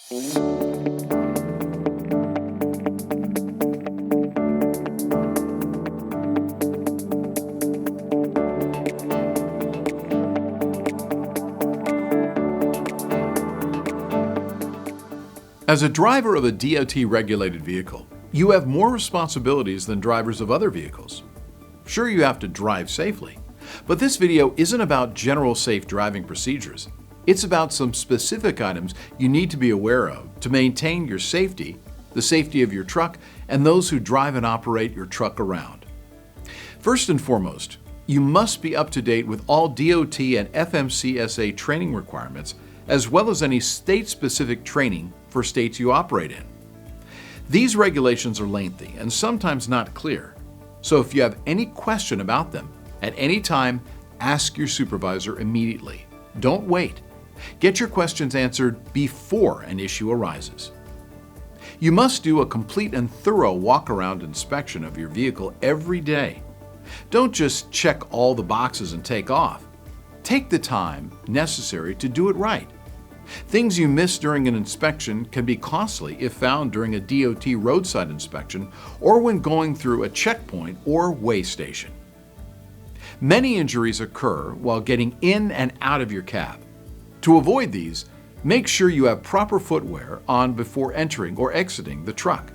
As a driver of a DOT-regulated vehicle, you have more responsibilities than drivers of other vehicles. Sure, you have to drive safely, but this video isn't about general safe driving procedures. It's about some specific items you need to be aware of to maintain your safety, the safety of your truck, and those who drive and operate your truck around. First and foremost, you must be up to date with all DOT and FMCSA training requirements, as well as any state-specific training for states you operate in. These regulations are lengthy and sometimes not clear, so if you have any question about them, at any time, ask your supervisor immediately. Don't wait. Get your questions answered before an issue arises. You must do a complete and thorough walk-around inspection of your vehicle every day. Don't just check all the boxes and take off. Take the time necessary to do it right. Things you miss during an inspection can be costly if found during a DOT roadside inspection or when going through a checkpoint or weigh station. Many injuries occur while getting in and out of your cab. To avoid these, make sure you have proper footwear on before entering or exiting the truck.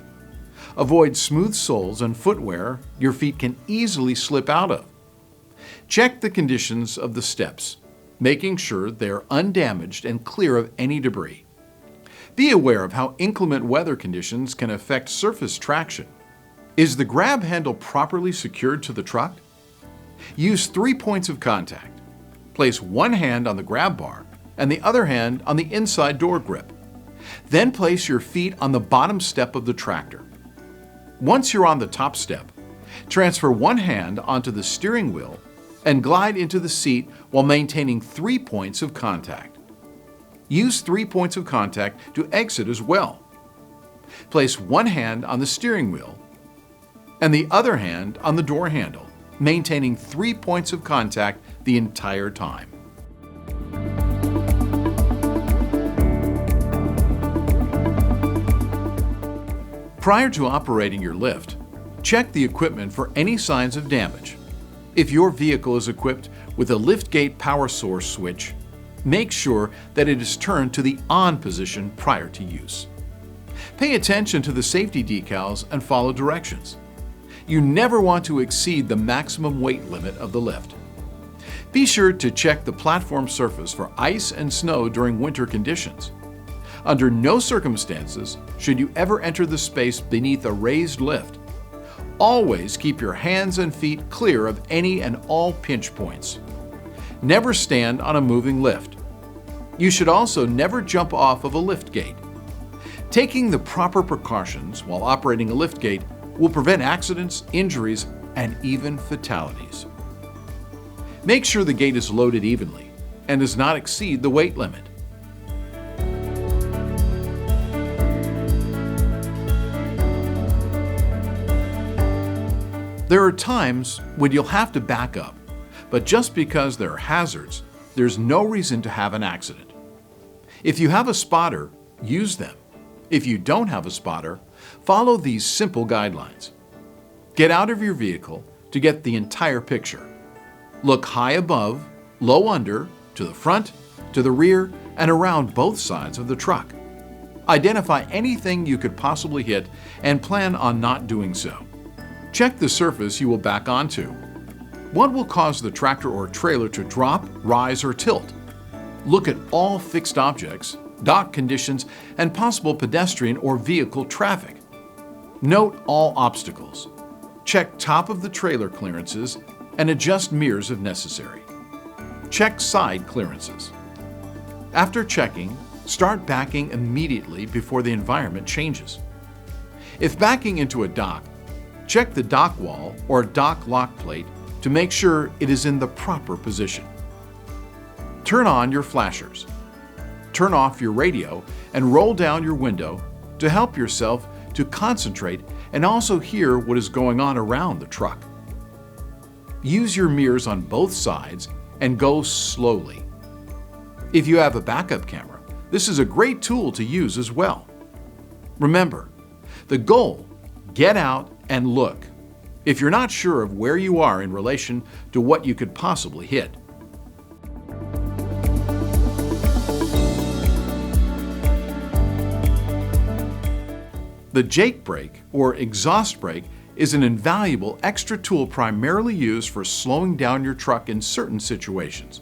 Avoid smooth soles and footwear your feet can easily slip out of. Check the conditions of the steps, making sure they are undamaged and clear of any debris. Be aware of how inclement weather conditions can affect surface traction. Is the grab handle properly secured to the truck? Use 3 points of contact. Place one hand on the grab bar and the other hand on the inside door grip. Then place your feet on the bottom step of the tractor. Once you're on the top step, transfer one hand onto the steering wheel and glide into the seat while maintaining 3 points of contact. Use 3 points of contact to exit as well. Place one hand on the steering wheel and the other hand on the door handle, maintaining 3 points of contact the entire time. Prior to operating your lift, check the equipment for any signs of damage. If your vehicle is equipped with a liftgate power source switch, make sure that it is turned to the on position prior to use. Pay attention to the safety decals and follow directions. You never want to exceed the maximum weight limit of the lift. Be sure to check the platform surface for ice and snow during winter conditions. Under no circumstances should you ever enter the space beneath a raised lift. Always keep your hands and feet clear of any and all pinch points. Never stand on a moving lift. You should also never jump off of a lift gate. Taking the proper precautions while operating a lift gate will prevent accidents, injuries, and even fatalities. Make sure the gate is loaded evenly and does not exceed the weight limit. There are times when you'll have to back up, but just because there are hazards, there's no reason to have an accident. If you have a spotter, use them. If you don't have a spotter, follow these simple guidelines. Get out of your vehicle to get the entire picture. Look high above, low under, to the front, to the rear, and around both sides of the truck. Identify anything you could possibly hit and plan on not doing so. Check the surface you will back onto. What will cause the tractor or trailer to drop, rise, or tilt? Look at all fixed objects, dock conditions, and possible pedestrian or vehicle traffic. Note all obstacles. Check top of the trailer clearances and adjust mirrors if necessary. Check side clearances. After checking, start backing immediately before the environment changes. If backing into a dock, check the dock wall or dock lock plate to make sure it is in the proper position. Turn on your flashers. Turn off your radio and roll down your window to help yourself to concentrate and also hear what is going on around the truck. Use your mirrors on both sides and go slowly. If you have a backup camera, This is a great tool to use as well. Remember, the goal: get out and look if you're not sure of where you are in relation to what you could possibly hit. The Jake brake, or exhaust brake, is an invaluable extra tool primarily used for slowing down your truck in certain situations.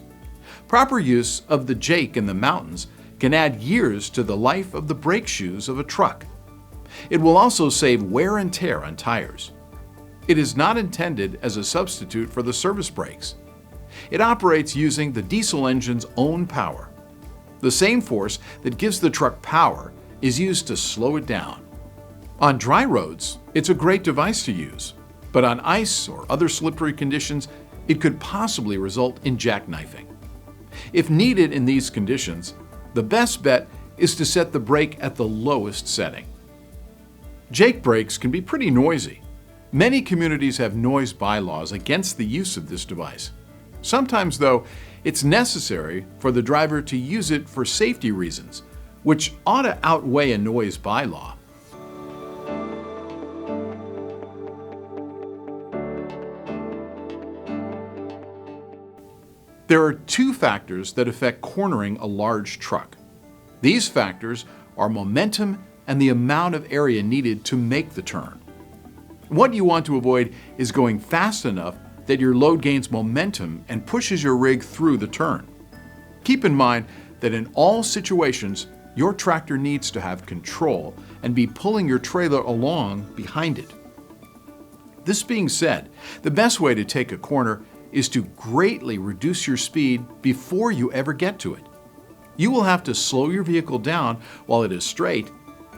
Proper use of the Jake in the mountains can add years to the life of the brake shoes of a truck. It will also save wear and tear on tires. It is not intended as a substitute for the service brakes. It operates using the diesel engine's own power. The same force that gives the truck power is used to slow it down. On dry roads, it's a great device to use, but on ice or other slippery conditions, it could possibly result in jackknifing. If needed in these conditions, the best bet is to set the brake at the lowest setting. Jake brakes can be pretty noisy. Many communities have noise bylaws against the use of this device. Sometimes, though, it's necessary for the driver to use it for safety reasons, which ought to outweigh a noise bylaw. There are two factors that affect cornering a large truck. These factors are momentum and the amount of area needed to make the turn. What you want to avoid is going fast enough that your load gains momentum and pushes your rig through the turn. Keep in mind that in all situations, your tractor needs to have control and be pulling your trailer along behind it. This being said, the best way to take a corner is to greatly reduce your speed before you ever get to it. You will have to slow your vehicle down while it is straight,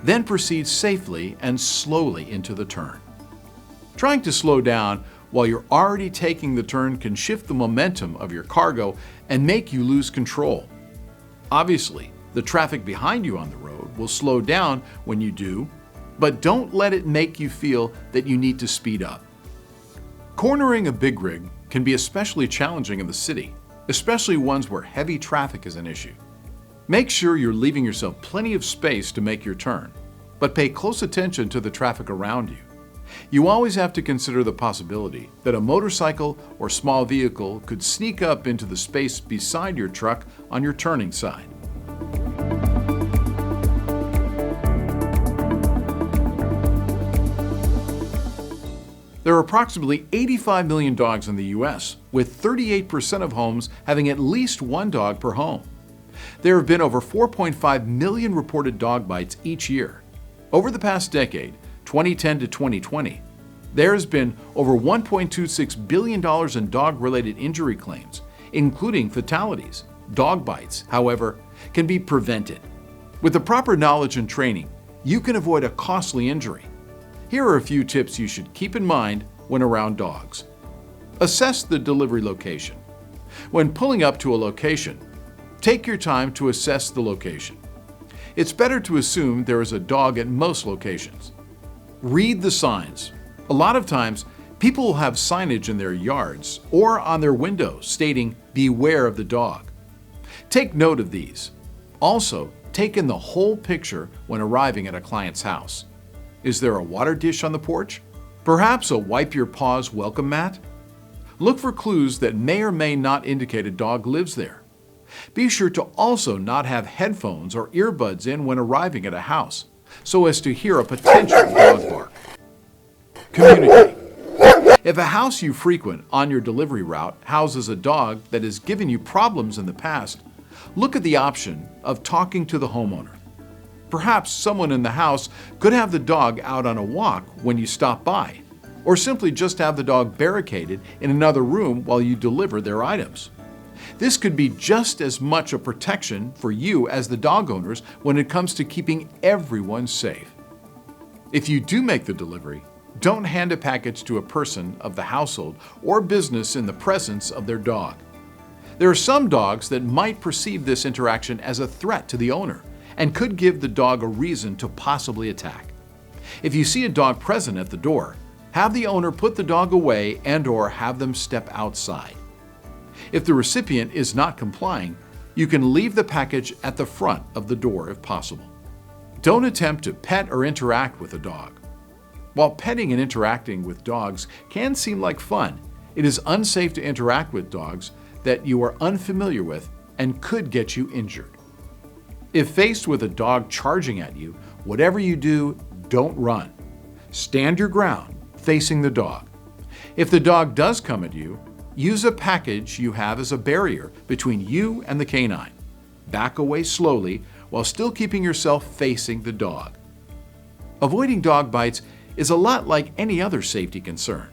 then proceed safely and slowly into the turn. Trying to slow down while you're already taking the turn can shift the momentum of your cargo and make you lose control. Obviously, the traffic behind you on the road will slow down when you do, but don't let it make you feel that you need to speed up. Cornering a big rig can be especially challenging in the city, especially ones where heavy traffic is an issue. Make sure you're leaving yourself plenty of space to make your turn, but pay close attention to the traffic around you. You always have to consider the possibility that a motorcycle or small vehicle could sneak up into the space beside your truck on your turning side. There are approximately 85 million dogs in the U.S., with 38% of homes having at least one dog per home. There have been over 4.5 million reported dog bites each year. Over the past decade, 2010 to 2020, there has been over $1.26 billion in dog-related injury claims, including fatalities. Dog bites, however, can be prevented. With the proper knowledge and training, you can avoid a costly injury. Here are a few tips you should keep in mind when around dogs. Assess the delivery location. When pulling up to a location, take your time to assess the location. It's better to assume there is a dog at most locations. Read the signs. A lot of times, people will have signage in their yards or on their windows stating, "Beware of the dog." Take note of these. Also, take in the whole picture when arriving at a client's house. Is there a water dish on the porch? Perhaps a wipe your paws welcome mat? Look for clues that may or may not indicate a dog lives there. Be sure to also not have headphones or earbuds in when arriving at a house, so as to hear a potential dog bark. Communicate. If a house you frequent on your delivery route houses a dog that has given you problems in the past, look at the option of talking to the homeowner. Perhaps someone in the house could have the dog out on a walk when you stop by, or simply just have the dog barricaded in another room while you deliver their items. This could be just as much a protection for you as the dog owners when it comes to keeping everyone safe. If you do make the delivery, don't hand a package to a person of the household or business in the presence of their dog. There are some dogs that might perceive this interaction as a threat to the owner and could give the dog a reason to possibly attack. If you see a dog present at the door, have the owner put the dog away and/or have them step outside. If the recipient is not complying, You can leave the package at the front of the door if possible. Don't attempt to pet or interact with a dog. While petting and interacting with dogs can seem like fun, it is unsafe to interact with dogs that you are unfamiliar with and could get you injured. If faced with a dog charging at you, whatever you do, don't run. Stand your ground, facing the dog. If the dog does come at you, use a package you have as a barrier between you and the canine. Back away slowly while still keeping yourself facing the dog. Avoiding dog bites is a lot like any other safety concern.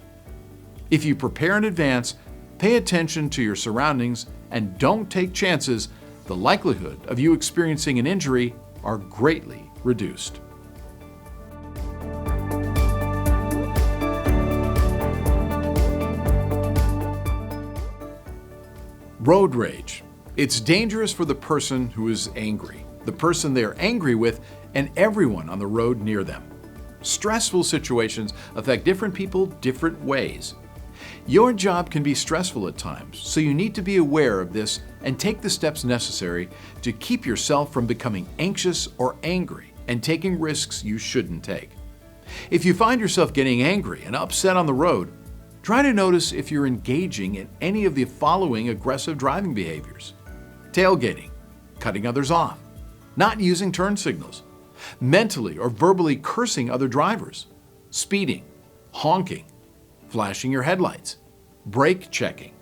If you prepare in advance, pay attention to your surroundings, and don't take chances, the likelihood of you experiencing an injury are greatly reduced. Road rage. It's dangerous for the person who is angry, the person they're angry with, and everyone on the road near them. Stressful situations affect different people different ways. Your job can be stressful at times, so you need to be aware of this and take the steps necessary to keep yourself from becoming anxious or angry and taking risks you shouldn't take. If you find yourself getting angry and upset on the road, try to notice if you're engaging in any of the following aggressive driving behaviors: tailgating, cutting others off, not using turn signals, mentally or verbally cursing other drivers, speeding, honking, flashing your headlights, brake checking.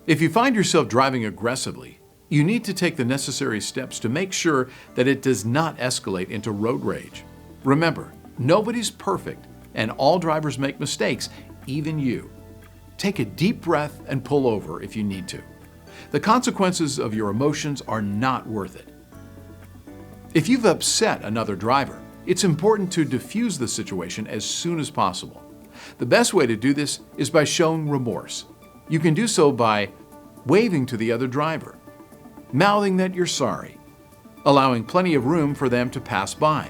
If you find yourself driving aggressively, you need to take the necessary steps to make sure that it does not escalate into road rage. Remember, nobody's perfect and all drivers make mistakes, even you. Take a deep breath and pull over if you need to. The consequences of your emotions are not worth it. If you've upset another driver, it's important to diffuse the situation as soon as possible. The best way to do this is by showing remorse. You can do so by waving to the other driver, mouthing that you're sorry, allowing plenty of room for them to pass by.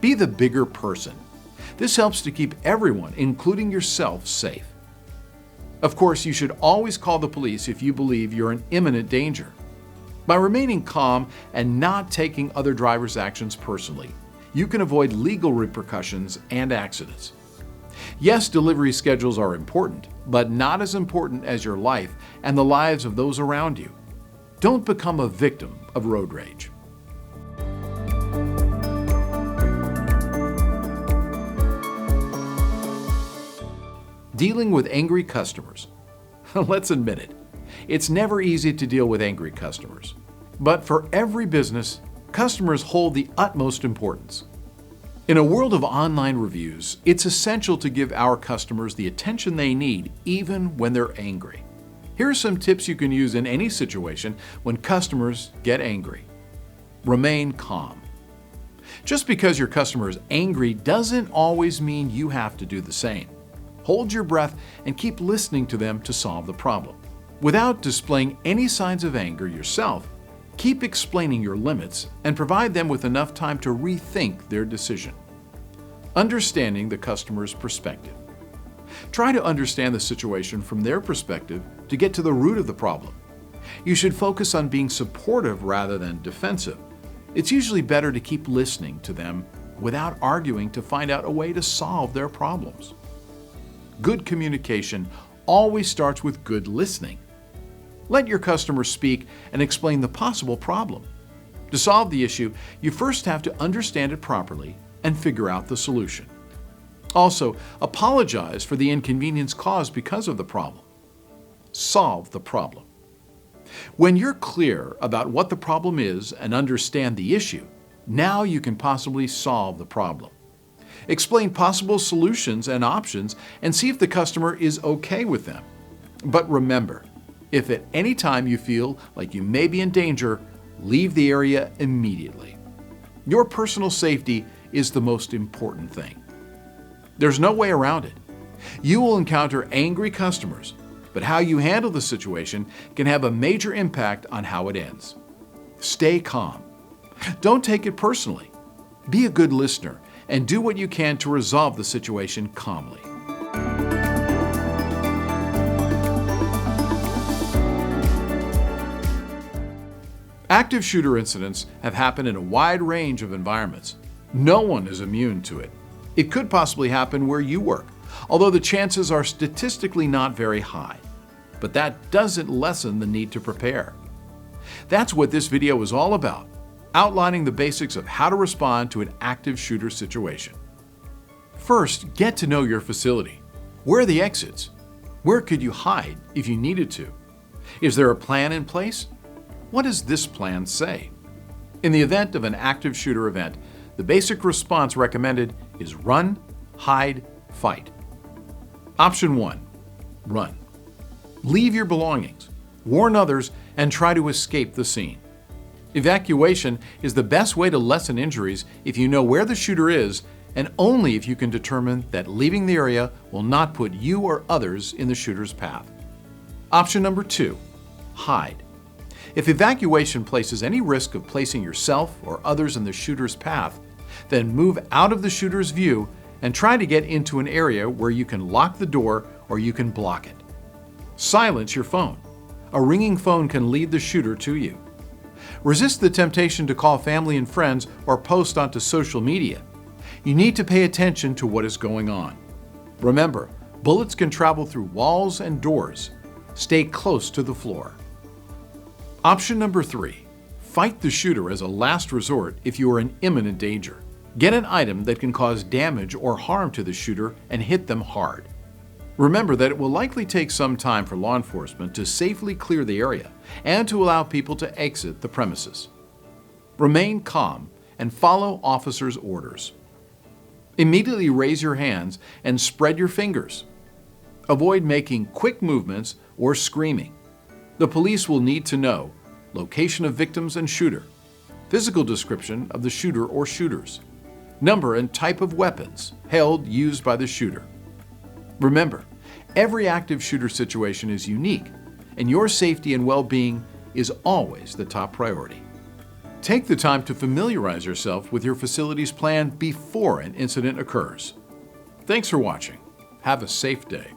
Be the bigger person. This helps to keep everyone, including yourself, safe. Of course, you should always call the police if you believe you're in imminent danger. By remaining calm and not taking other drivers' actions personally, you can avoid legal repercussions and accidents. Yes, delivery schedules are important, but not as important as your life and the lives of those around you. Don't become a victim of road rage. Dealing with angry customers. Let's admit it, it's never easy to deal with angry customers. But for every business, customers hold the utmost importance. In a world of online reviews, it's essential to give our customers the attention they need, even when they're angry. Here are some tips you can use in any situation when customers get angry. Remain calm. Just because your customer is angry doesn't always mean you have to do the same. Hold your breath and keep listening to them to solve the problem. Without displaying any signs of anger yourself, keep explaining your limits and provide them with enough time to rethink their decision. Understanding the customer's perspective. Try to understand the situation from their perspective to get to the root of the problem. You should focus on being supportive rather than defensive. It's usually better to keep listening to them without arguing to find out a way to solve their problems. Good communication always starts with good listening. Let your customer speak and explain the possible problem. To solve the issue, you first have to understand it properly and figure out the solution. Also, apologize for the inconvenience caused because of the problem. Solve the problem. When you're clear about what the problem is and understand the issue, now you can possibly solve the problem. Explain possible solutions and options and see if the customer is okay with them. But remember, if at any time you feel like you may be in danger, leave the area immediately. Your personal safety is the most important thing. There's no way around it. You will encounter angry customers, but how you handle the situation can have a major impact on how it ends. Stay calm. Don't take it personally. Be a good listener and do what you can to resolve the situation calmly. Active shooter incidents have happened in a wide range of environments. No one is immune to it. It could possibly happen where you work, although the chances are statistically not very high. But that doesn't lessen the need to prepare. That's what this video is all about, outlining the basics of how to respond to an active shooter situation. First, get to know your facility. Where are the exits? Where could you hide if you needed to? Is there a plan in place? What does this plan say? In the event of an active shooter event, the basic response recommended is run, hide, fight. Option 1. Run. Leave your belongings, warn others, and try to escape the scene. Evacuation is the best way to lessen injuries if you know where the shooter is, and only if you can determine that leaving the area will not put you or others in the shooter's path. Option number 2. Hide. If evacuation places any risk of placing yourself or others in the shooter's path, then move out of the shooter's view and try to get into an area where you can lock the door or you can block it. Silence your phone. A ringing phone can lead the shooter to you. Resist the temptation to call family and friends or post onto social media. You need to pay attention to what is going on. Remember, bullets can travel through walls and doors. Stay close to the floor. Option number 3. Fight the shooter as a last resort if you are in imminent danger. Get an item that can cause damage or harm to the shooter and hit them hard. Remember that it will likely take some time for law enforcement to safely clear the area and to allow people to exit the premises. Remain calm and follow officers' orders. Immediately raise your hands and spread your fingers. Avoid making quick movements or screaming. The police will need to know location of victims and shooter, physical description of the shooter or shooters, number and type of weapons held used by the shooter. Remember, every active shooter situation is unique, and your safety and well-being is always the top priority. Take the time to familiarize yourself with your facility's plan before an incident occurs. Thanks for watching. Have a safe day.